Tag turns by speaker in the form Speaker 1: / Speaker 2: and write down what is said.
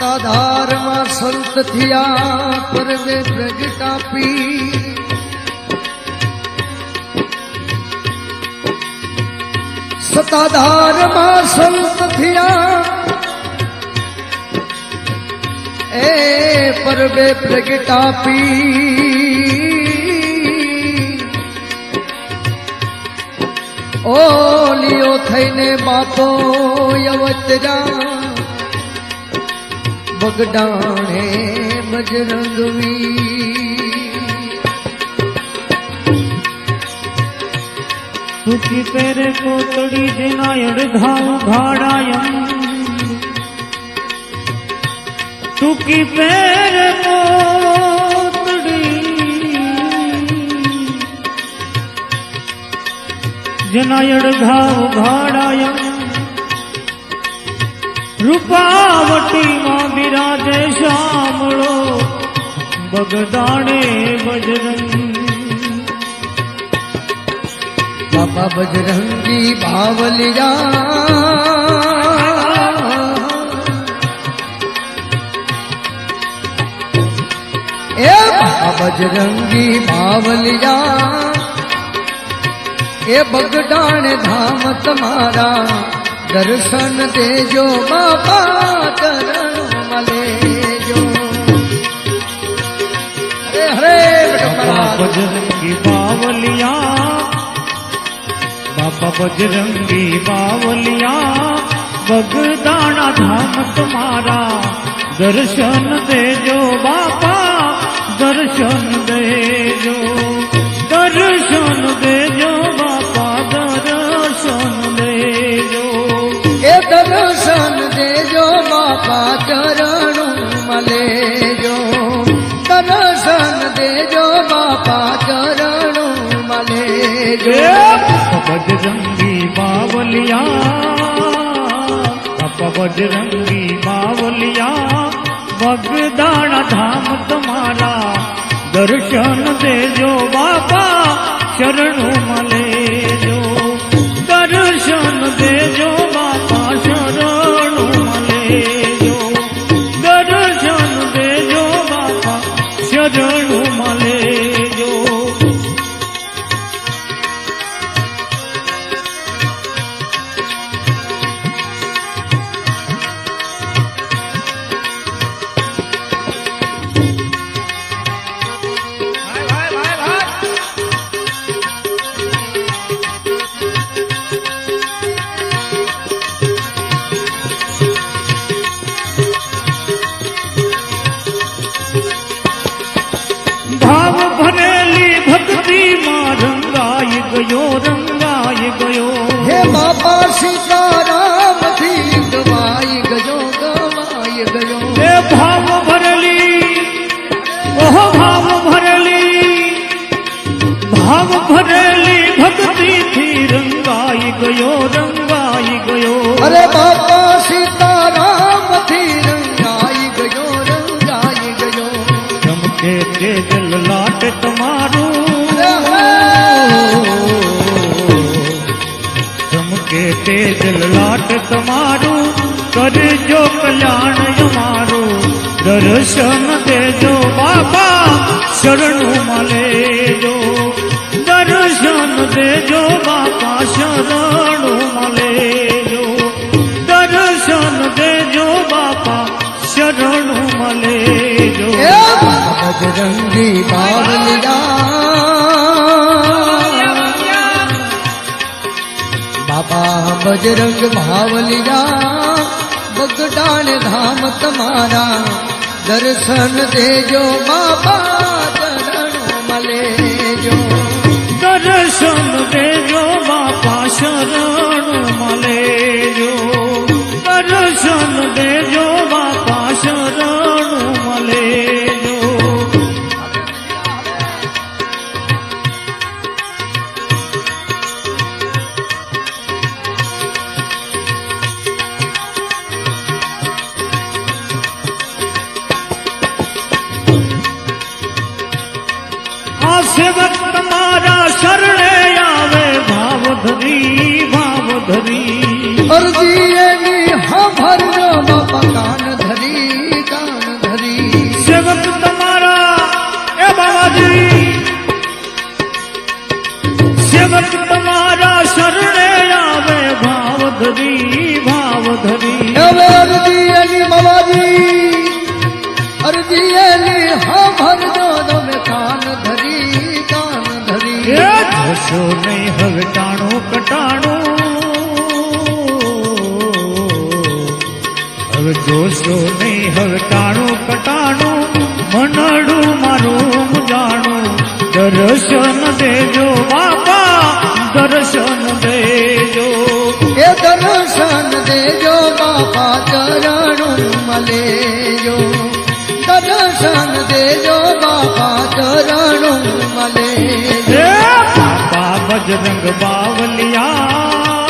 Speaker 1: सताधार मां संत थिया पर वे प्रगटापी सताधार मां संत थिया ए पर वे प्रगटापी ओलियो थईने बापो यवतरा बगडाणे बजरंगवी
Speaker 2: तुकी पेरे कोतड़ी दिनायड़ घाव घाड़ायम तुकी पेरे कोतड़ी दिनायड़ घाव घाड़ायम रूपावटी मां विराजे श्यामलो बगदाणे बजरंगी
Speaker 1: बाबा बजरंगी बावलिया ए बाबा बजरंगी बावलिया ए बगदाणे धाम तुम्हारा दर्शन देजो बाबा चरण मलेजो हरे
Speaker 2: बाबा बजरंगी बावलिया बाबा बजरंगी बावलिया बगदाना धाम तुम्हारा दर्शन देजो बाबा दर्शन देजो दर्शन देजो बाबा दर्शन देजो
Speaker 1: ए दर्शन देजो बाबा चरण मलेजो दर्शन देजो बाबा चरण मलेजो
Speaker 2: बजरंगी बावलिया बाबा बजरंगी बावलिया बगदाना धाम तुम्हारा दर्शन देजो बाबा शरणों मलेजो दर्शन देजो बाबा शरणों मलेजो दर्शन देजो बाबा शरणों मलेजो रंगाई गयो
Speaker 1: हे बाबा सीताराम थी गवाई गयो गवाई गयो
Speaker 2: हे भाव भरली ओह भाव भरली भक्ति थी रंगाई गयो
Speaker 1: अरे बाबा सीताराम थी रंगाई गयो
Speaker 2: चमके तेजल लाट तुम्हारू चमके तेजल लाट तुम्हारू कर जो कल्याण हमारो दर्शन देजो बाबा शरणों मलेजो दर्शन देजो बाबा शरणों मलेजो दर्शन देजो बाबा शरणों मलेजो
Speaker 1: बजरंगी बावलिया बाबा बजरंग भावलिया बगदान धाम तुम्हारा दर्शन देजो बाबा चरण मलेजो
Speaker 2: दर्शन देजो बाबा शरण मलेजो दर्शन देजो बाबा शरण मलेजो सेवक तुम्हारा शरणे आवे भाव धरी
Speaker 1: अर्जी हाँ भर बाबा कान धरी
Speaker 2: જોશો નહીં હવે ટાણું કટાણું, હવે જોશો નહીં હવે ટાણું કટાણું, મનડું મારું જાણું. દર્શન દેજો બાપા, દર્શન દેજો.
Speaker 1: એ દર્શન દેજો બાપા ચરણું મલેજો, દર્શન દેજો બાપા ચરણું મલેજો.
Speaker 2: બાપા બજરંગ બાવલિયા